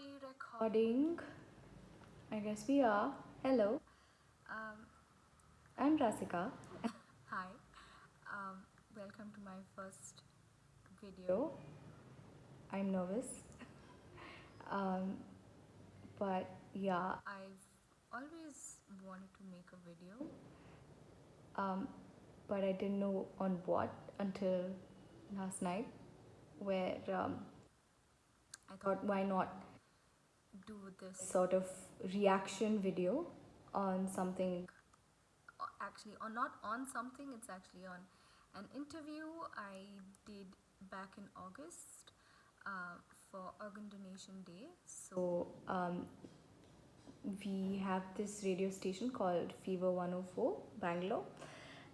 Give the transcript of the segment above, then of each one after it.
we recording? I guess we are. Hello. Um, I'm Rasika. Hi. Um, Welcome to my first video. I'm nervous. Um, but yeah, I've always wanted to make a video. Um, but I didn't know on what until last night, where I thought, why not do this sort of reaction video on something, actually, or not on something, it's actually on an interview I did back in August for Organ Donation Day. So we have this radio station called Fever 104 Bangalore,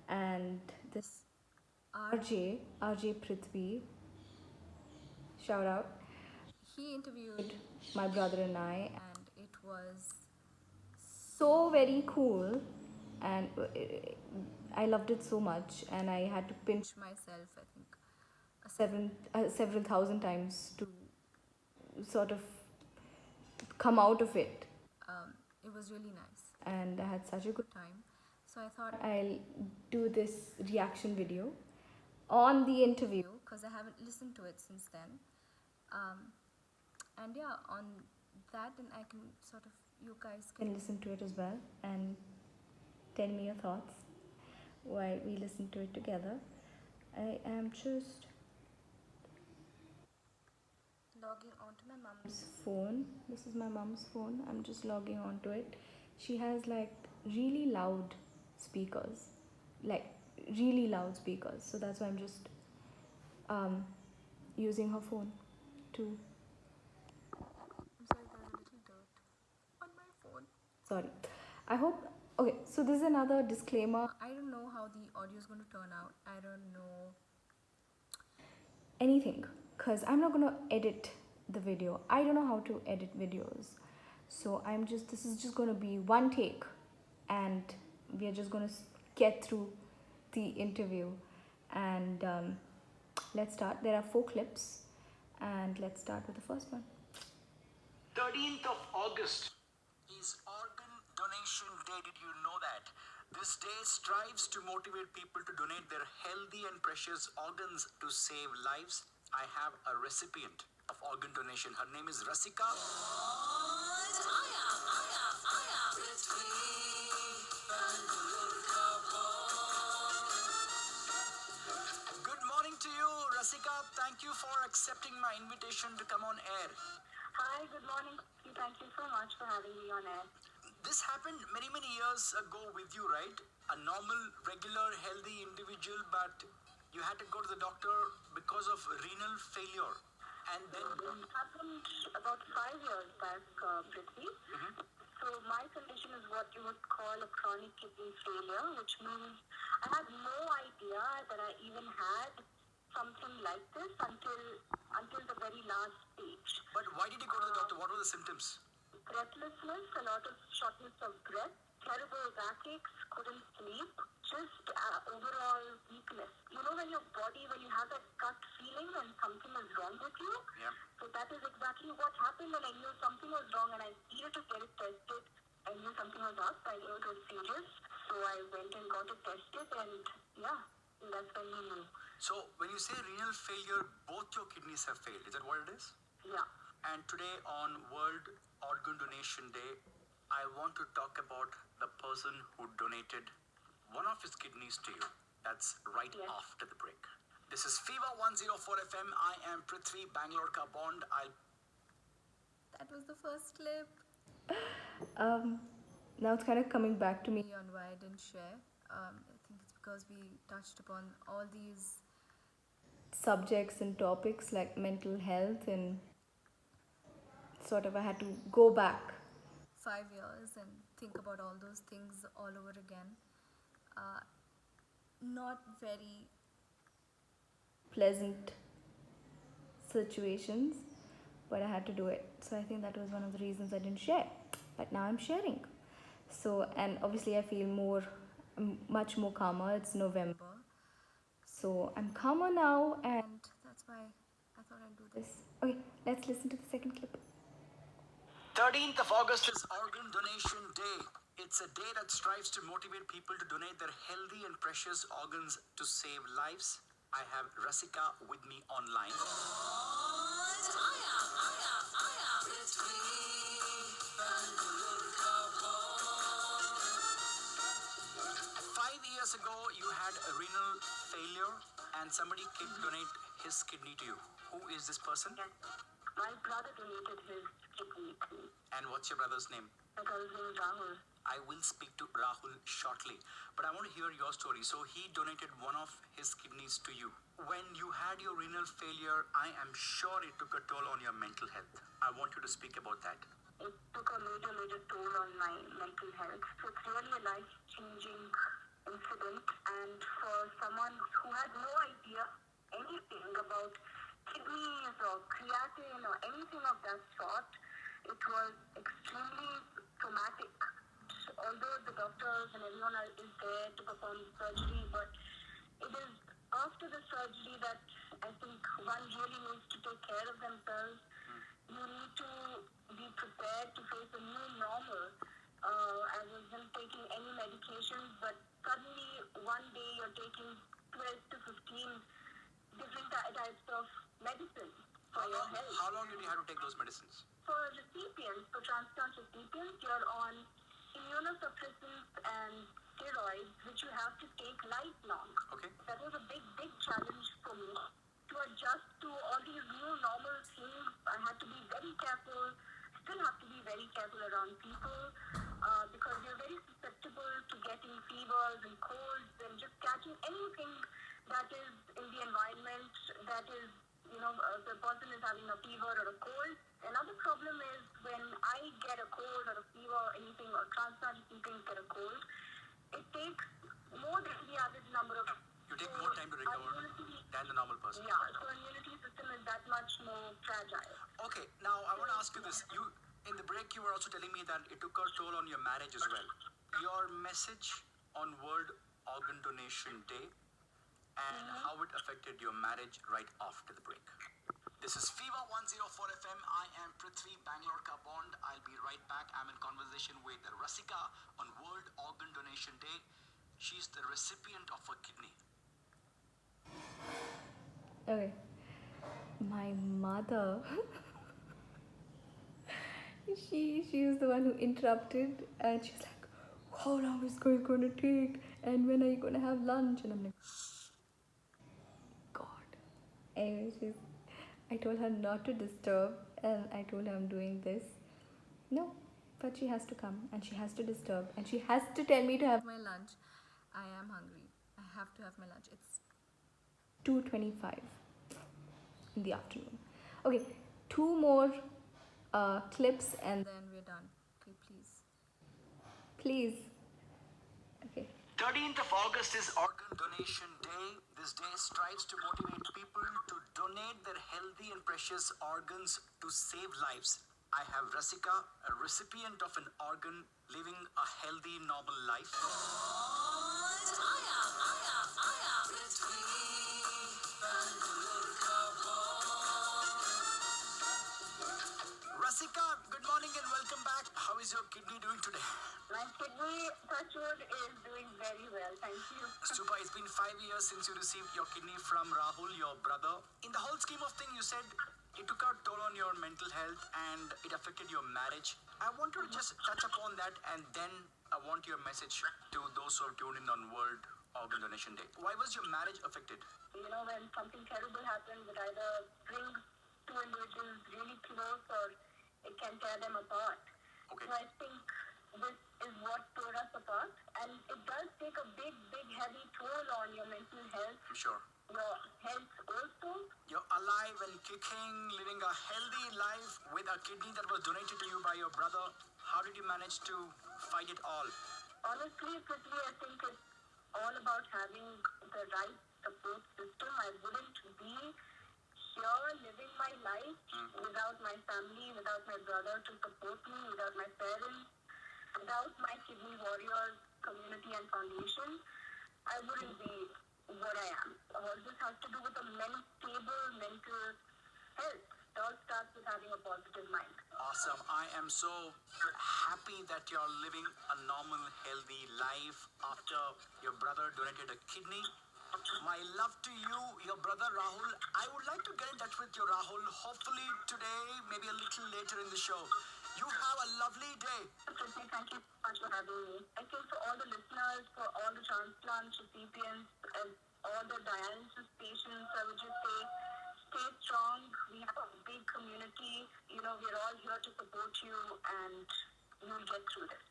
and this RJ Prithvi, shout out, he interviewed my brother and and it was so very cool, and I loved it so much, and I had to pinch myself, I think, several thousand times to sort of come out of it. It was really nice, and I had such a good time. So I thought I'll do this reaction video on the interview because I haven't listened to it since then. Um, and yeah, on that, then I can sort of, you guys can listen to it as well and tell me your thoughts while we listen to it together. I am just logging onto my mom's phone. This is my mom's phone. I'm just logging onto it. She has like really loud speakers, like really loud speakers. So that's why I'm just um, using her phone to. I'm sorry, there's a little dirt on my phone. Sorry. I hope. Okay, so this is another disclaimer. I don't know how the audio is going to turn out. I don't know anything because I'm not gonna edit the video. I don't know how to edit videos. So this is just gonna be one take, and we are just gonna get through the interview. And let's start. There are 4 clips, and let's start with the first one. 13th of August is Organ Donation Day. Did you know that? This day strives to motivate people to donate their healthy and precious organs to save lives. I have a recipient of organ donation. Her name is Rasika. Good morning to you, Rasika. Thank you for accepting my invitation to come on air. Hi, good morning. Thank you so much for having me on air. This happened many, many years ago with you, right? A normal, regular, healthy individual, but you had to go to the doctor because of renal failure. And then It happened about 5 years back, Prithvi. So my condition is what you would call a chronic kidney failure, which means I had no idea that I even had something like this until the very last stage. But why did you go to the doctor? What were the symptoms? Breathlessness, a lot of shortness of breath, terrible backaches, couldn't sleep, just overall weakness. You know when your body, when you have that gut feeling when something is wrong with you? Yeah. So that is exactly what happened, and I knew something was wrong and I needed to get it tested. I knew something was up, I knew it was serious. So I went and got it tested, and yeah, that's when we knew. So when you say renal failure, both your kidneys have failed. Is that what it is? Yeah. And today on World Organ Donation Day, I want to talk about the person who donated one of his kidneys to you. That's right after the break. This is Fever 104 FM. I am Prithvi, Bangalore Ka Bond. That was the first clip. Now it's kind of coming back to me on why I didn't share. I think it's because we touched upon all these subjects and topics like mental health, and sort of I had to go back 5 years and think about all those things all over again. Not very pleasant situations, but I had to do it. So I think that was one of the reasons I didn't share. But now I'm sharing. So, and obviously I feel much more calmer. It's November. So I'm calmer now, and that's why I thought I'd do this. Okay, let's listen to the second clip. 13th of August is Organ Donation Day. It's a day that strives to motivate people to donate their healthy and precious organs to save lives. I have Rasika with me online. 5 years ago, you had a renal failure and somebody can donate his kidney to you. Who is this person? Yes. My brother donated his kidney to me. And what's your brother's name? My brother's name is Rahul. I will speak to Rahul shortly, but I want to hear your story. So he donated one of his kidneys to you. When you had your renal failure, I am sure it took a toll on your mental health. I want you to speak about that. It took a major toll on my mental health. So it's really a life-changing incident. And for someone who had no idea anything about kidneys or creatine or anything of that sort, it was extremely traumatic. Although the doctors and everyone is there to perform surgery, but it is after the surgery that I think one really needs to take care of themselves. You need to be prepared to face a new normal. I wasn't taking any medications, but suddenly one day you're taking 12 to 15 different types of medicine for your health. How long did you have to take those medicines? For recipients, for transplant recipients, you're on immunosuppressants and steroids, which you have to take lifelong. Okay. That was a big challenge for me. To adjust to all these new normal things, I had to be very careful, still have to be very careful around people, because you're very susceptible to getting fevers and colds and just catching anything that is in the environment that is, the person is having a fever or a cold. Another problem is when I get a cold or a fever or anything, or transplant recipients get a cold, it takes more than the average number of. You take more time to recover than the normal person. Yeah, so our immunity system is that much more fragile. Okay, now I want to ask you this. You, in the break, you were also telling me that it took a toll on your marriage as well. Your message on World Organ Donation Day and how it affected your marriage right after the break. This is Fever 104 FM. I am Prithvi, Bangalore ka Bond. I'll be right back. I'm in conversation with Rasika on World Organ Donation Day. She's the recipient of a kidney. Okay. My mother, she's the one who interrupted, and she's like, how long is it going to take? And when are you going to have lunch? And I'm like, God. Anyway, I told her not to disturb, and I told her I'm doing this. No, but she has to come, and she has to disturb, and she has to tell me to have my lunch. I am hungry. I have to have my lunch. It's 2:25 in the afternoon. Okay, 2 more clips, and then we're done. Okay, please. Please. Okay. 13th of August is Organ Donation Day. This day strives to motivate people to donate their healthy and precious organs to save lives. I have Rasika, a recipient of an organ, living a healthy, normal life. Rasika, good morning and welcome back. How is your kidney doing today? My kidney, touchwood, is doing very well. Thank you. Stupa, it's been 5 years since you received your kidney from Rahul, your brother. In the whole scheme of things, you said it took a toll on your mental health and it affected your marriage. I want you to just touch upon that, and then I want your message to those who are tuned in on World Organ Donation Day. Why was your marriage affected? When something terrible happens, it either brings two individuals really close or it can tear them apart. Okay. So I think this is what tore us apart, and it does take a big heavy toll on your mental health, I'm sure. your health also. You're alive and kicking, living a healthy life with a kidney that was donated to you by your brother. How did you manage to fight it all? Honestly, Prithvi, I think it's all about having the right support system. I wouldn't be here living my life without my family, without my brother to support me, without my parents, without my Kidney Warriors community and foundation. I wouldn't be what I am. All this has to do with a stable mental health. It all starts with having a positive mind. Awesome. awesome. I am so happy that you're living a normal, healthy life after your brother donated a kidney. My love to you, your brother Rahul. I would like to get in touch with you, Rahul. Hopefully today, maybe a little later in the show. You have a lovely day. Prithvi, thank you so much for having me. I think for all the listeners, for all the transplant recipients, and all the dialysis patients, I would just say, stay strong. We have a big community. You know, we're all here to support you, and you'll get through this.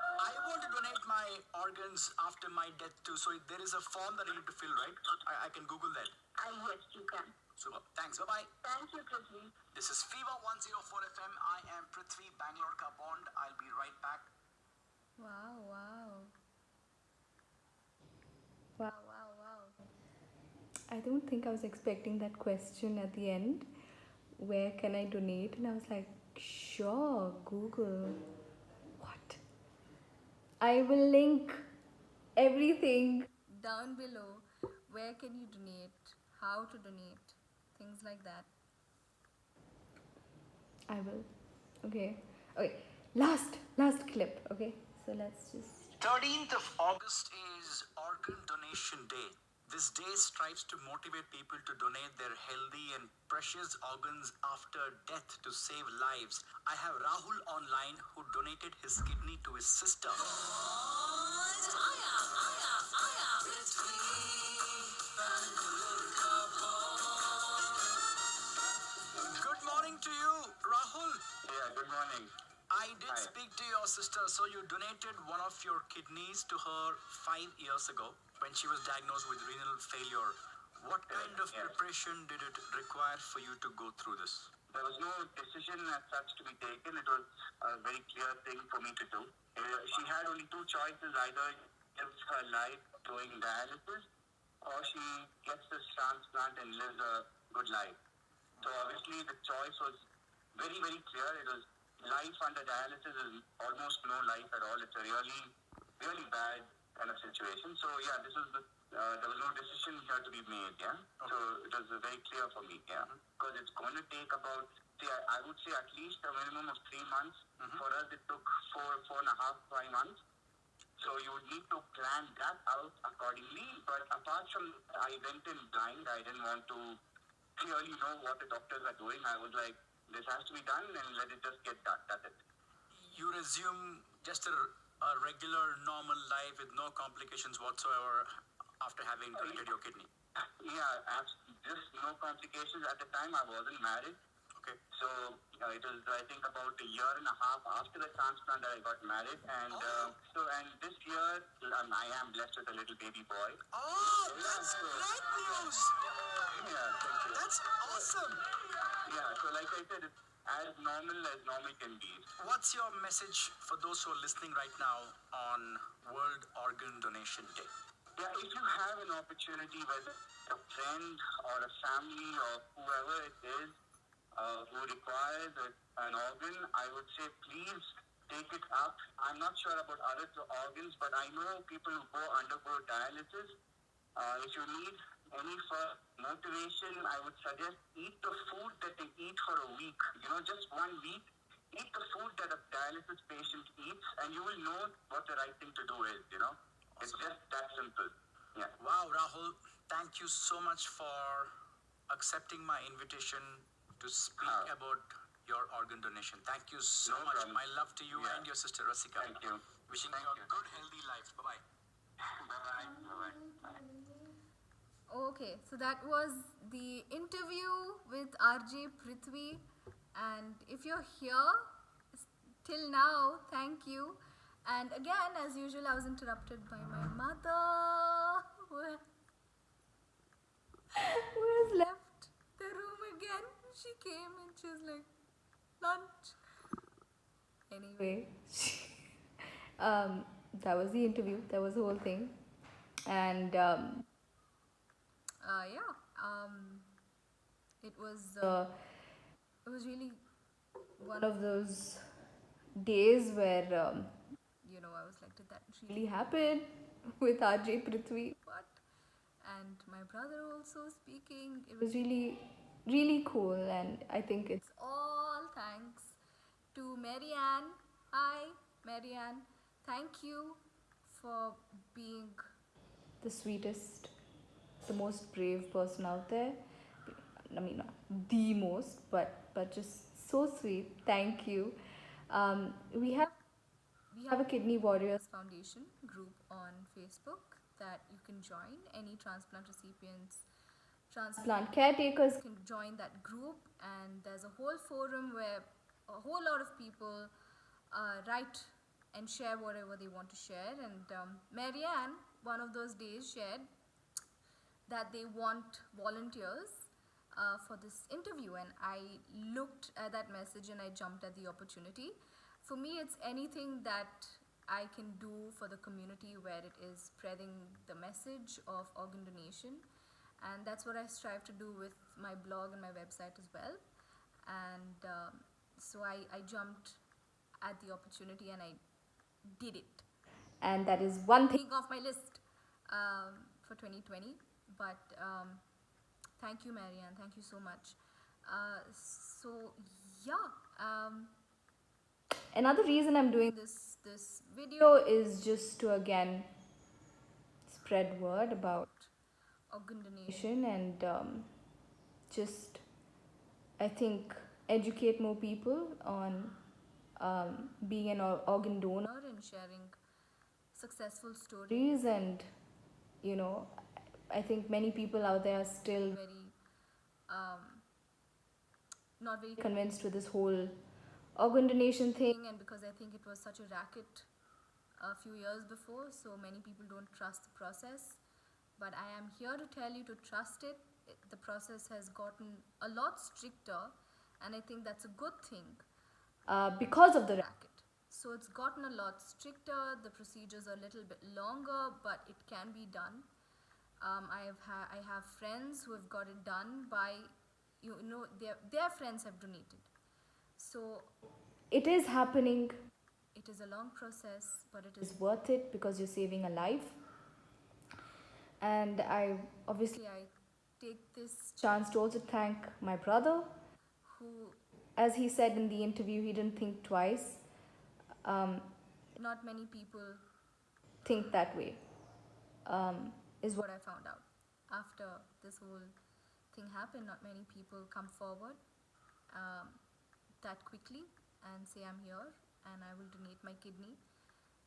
I want to donate my organs after my death too. So there is a form that I need to fill, right? I can Google that. Yes, you can. Super. Thanks. Bye-bye. Thank you, Prithvi. This is Fever 104 FM. I am Prithvi, Bangalore Ka Bond. I'll be right back. Wow, wow. Wow, wow, wow. I don't think I was expecting that question at the end. Where can I donate? And I was like, sure, Google. What? I will link everything down below. Where can you donate? How to donate? Things like that. I will. Okay. Okay. Last clip. Okay. So let's just. 13th of August is Organ Donation Day. This day strives to motivate people to donate their healthy and precious organs after death to save lives. I have Rahul online who donated his kidney to his sister. Good morning to you, Rahul. Yeah, good morning. I did Hi. speak to your sister, so you donated one of your kidneys to her 5 years ago when she was diagnosed with renal failure. What kind of Yes. preparation did it require for you to go through this? There was no decision as such to be taken. It was a very clear thing for me to do. She had only two choices: either gives her life doing dialysis, or she gets this transplant and lives a good life. So obviously the choice was very, very clear. It was life under dialysis is almost no life at all. It's a really, really bad kind of situation. So yeah, this was there was no decision here to be made. Yeah. So it was very clear for me. Yeah. Because it's going to take about, I would say at least a minimum of 3 months. For us, it took 4.5, 5 months. So you would need to plan that out accordingly. But apart from, I went in blind. I didn't want to clearly know what the doctors are doing. I was like, this has to be done and let it just get done. That's it. You resume just a regular, normal life with no complications whatsoever after having donated your kidney. Yeah, just no complications. At the time, I wasn't married. Okay. So it was, I think, about a year and a half after the transplant that I got married. And and this year, I am blessed with a little baby boy. Oh, that's great news! Yeah, thank you. That's awesome! Yeah, so like I said, it's as normal can be. What's your message for those who are listening right now on World Organ Donation Day? Yeah, if you have an opportunity, whether a friend or a family or whoever it is who requires an organ, I would say please take it up. I'm not sure about other organs, but I know people who undergo dialysis. If you need any motivation, I would suggest eat the food that they eat for a week. You know, just 1 week. Eat the food that a dialysis patient eats, and you will know what the right thing to do is, you know. It's just that simple. Yeah. Wow, Rahul, thank you so much for accepting my invitation to speak about your organ donation. Thank you so No much. problem. My love to you Yeah. and your sister Rasika. Thank you. Wishing Thank you a you. good, healthy life. Bye-bye. Bye-bye. Bye-bye. Okay, so that was the interview with RJ Prithvi. And if you're here till now, thank you. And again, as usual, I was interrupted by my mother, who has left the room again. She came and she was like, lunch. Anyway, that was the interview. That was the whole thing. And it was really one of those days where I was like, did that really happen with RJ Prithvi? What? And my brother also speaking. It was really, really cool, and I think it's all thanks to to Marianne. Hi, Marianne. Thank you for being the sweetest, the most brave person out there. I mean, not the most, but just so sweet. Thank you. We have a Kidney Warriors Foundation group on Facebook that you can join. Any transplant recipients, transplant caretakers can join that group, and there's a whole forum where a whole lot of people write and share whatever they want to share. And Marianne, one of those days, shared that they want volunteers for this interview, and I looked at that message and I jumped at the opportunity. For me, it's anything that I can do for the community where it is spreading the message of organ donation, and that's what I strive to do with my blog and my website as well. And so I jumped at the opportunity and I did it, and that is one thing off my list for 2020. But thank you, Marianne. Thank you so much. So yeah, another reason I'm doing this video is just to again spread word about organ donation and just I think educate more people on being an organ donor and sharing successful stories. And you know, I think many people out there are still very not very convinced with this whole organ donation thing, and because I think it was such a racket a few years before, so many people don't trust the process. But I am here to tell you to trust it. The process has gotten a lot stricter, and I think that's a good thing because of the racket. So it's gotten a lot stricter. The procedures are a little bit longer, but it can be done. I have friends who have got it done by, their friends have donated. So it is happening. It is a long process, but it is worth it because you're saving a life. And I take this chance to also thank my brother, who, as he said in the interview, he didn't think twice. Not many people think that way, is what I found out. After this whole thing happened, not many people come forward that quickly and say, I'm here and I will donate my kidney.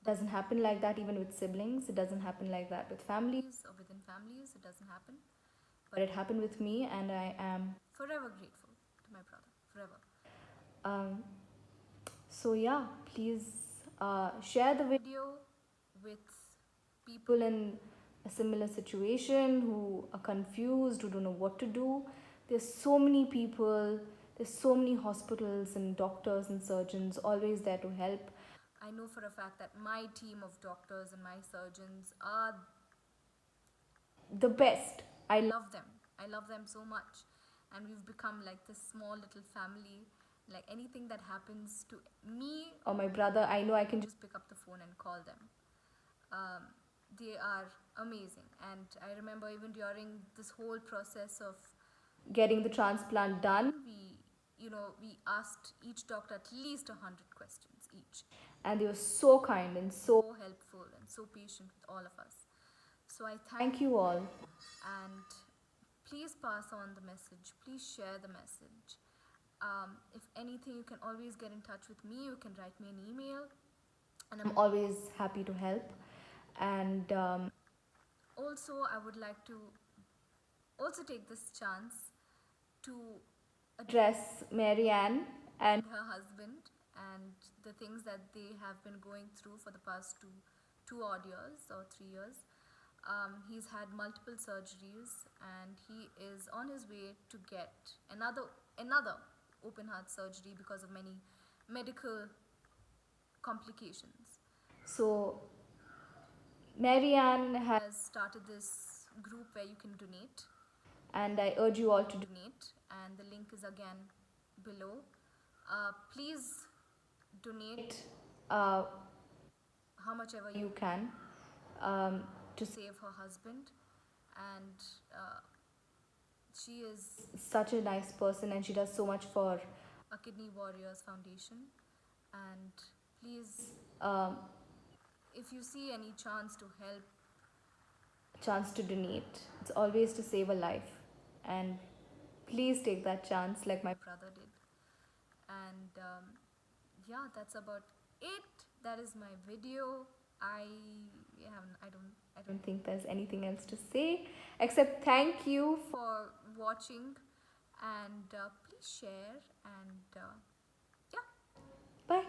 Doesn't happen like that even with siblings. It doesn't happen like that with families or within families. It doesn't happen. But it happened with me, and I am forever grateful to my brother. Forever. So yeah, please share the video with people in a similar situation who are confused, who don't know what to do. There's so many people, there's so many hospitals and doctors and surgeons always there to help. I know for a fact that my team of doctors and my surgeons are the best. I love them. I love them so much. And we've become like this small little family. Like anything that happens to me or my brother, I know I can just pick up the phone and call them. They are amazing. And I remember even during this whole process of getting the transplant done, we asked each doctor at least 100 questions each. And they were so kind and so helpful and so patient with all of us. So I thank you all, and please pass on the message. Please share the message. If anything, you can always get in touch with me. You can write me an email, and I'm always happy to help. And also, I would like to also take this chance to address Marianne and her husband and the things that they have been going through for the past two odd years or 3 years. He's had multiple surgeries, and he is on his way to get another open heart surgery because of many medical complications. So Marianne has started this group where you can donate, and I urge you all to donate, and the link is again below. Please donate how much ever you can to save her husband. And she is such a nice person, and she does so much for a Kidney Warriors Foundation. And please, if you see any chance to help, chance to donate, it's always to save a life. And please take that chance like my brother did. And yeah, that's about it. That is my video. I don't think there's anything else to say except thank you for watching, and please share, and yeah, bye.